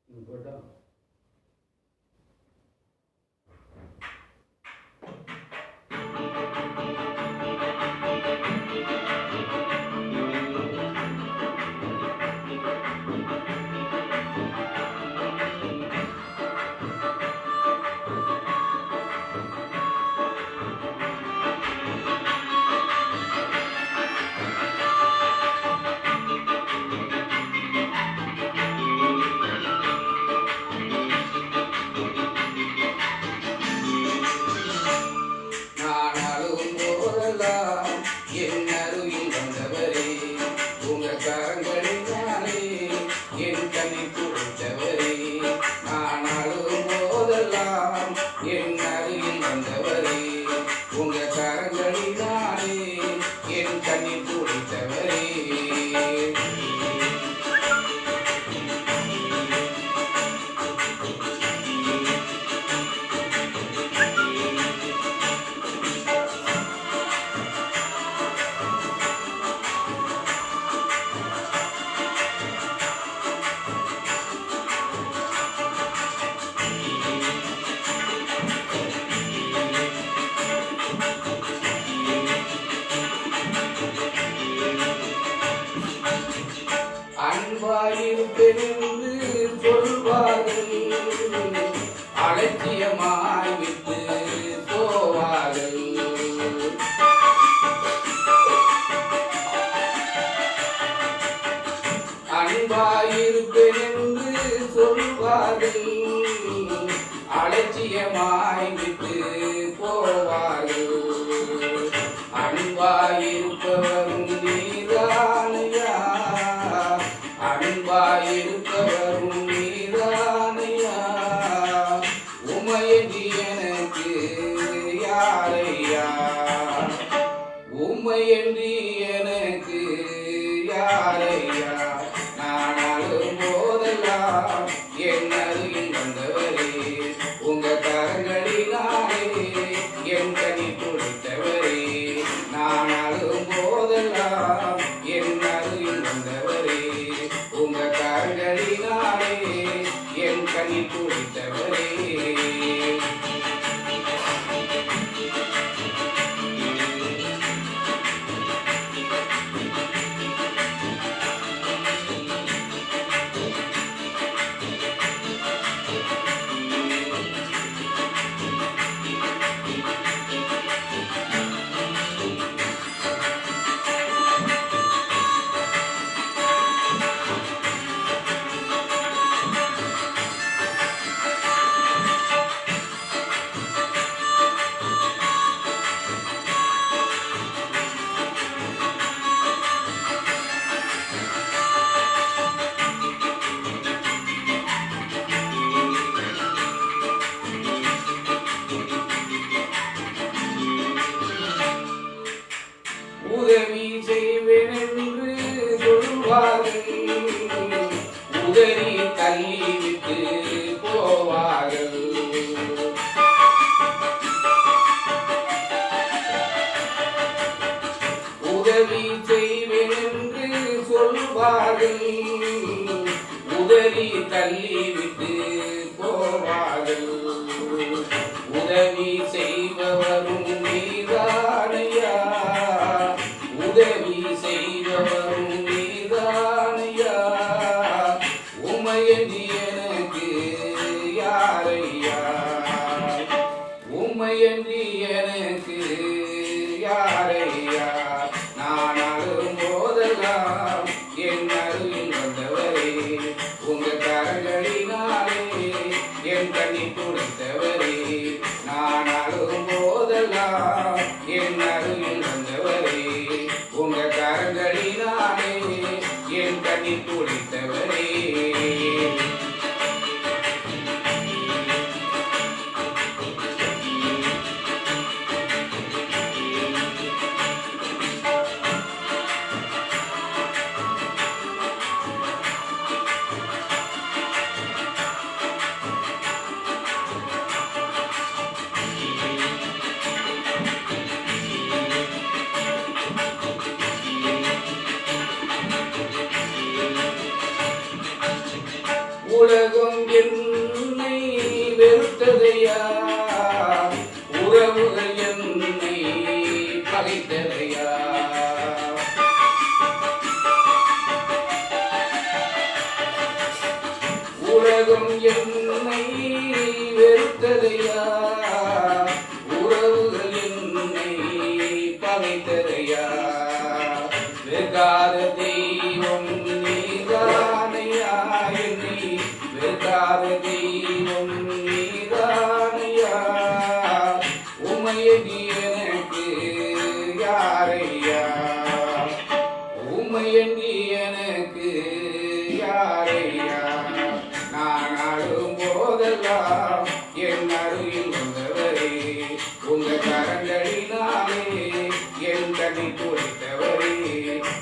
போட்டா அன்பாயிருப்பென்று சொல்வார்கள், அலட்சியமாய் விட்டு போவார்கள். அன்பாயிருப்பென்று சொல்வார்கள், அலட்சியமாய் விட்டு போவார்கள். அன்பாயிருப்பவரும் நீரானையா, அன்பாயிருப்பவரும் நீரானையா, உமையன்றி எனக்கு யாரையா, உமையன்றி எனக்கு யாரையா. நான் அழும் போதெல்லாம் என் அருகில் வந்தவரே, உங்க கரங்களினாலே என் கனி கொடுத்தவரே. நான் அழும் போதெல்லாம் என் அருகில் வந்தவரே, உங்க கரங்களினாலே என் கனி கொடுத்தவரே. உதவி செய்வேன் என்று சொல்வார்கள், உதறி தள்ளிவிட்டு போவார்கள். உதவி செய்வேன் என்று சொல்வார்கள், உதறி தள்ளிவிட்டு போவார்கள். உதவி செய்பவரும் நீதானையா, உதவி செய்பவரும் நீதானையா, உமையன்றி எனக்கு யாரையா, உமையன்றி எனக்கு யாரையா. நான் அழும் போதெல்லாம் என் அருகில் வந்தவரே, உங்க கரங்களினாலே என் கனி கொடுத்தவரே. நான் அழும் போதெல்லாம் என் உலகம் என்னை வெறுத்ததையா, உறவுகள் என்னை பகைத்ததையா. உலகம் என்னை வெறுத்ததையா, உறவுகள் என்னை பகைத்ததையா. வெகாத தெய்வம் நீதானையா, என்னை வெகாத தெய்வம் நீதானையா. உமையடி எனக்கு யாரையா, உமையடி எனக்கு யாரையா. நான் ஆடும் போதெல்லாம் என் அருகில் வந்தவரே, உங்க கரங்களினாலே என் கண்ணி துடைத்தவரே.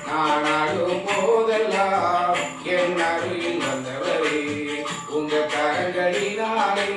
நான் ஆடும் போதெல்லாம் என் அருகில் வந்தவரே, உங்க கரங்களினாலே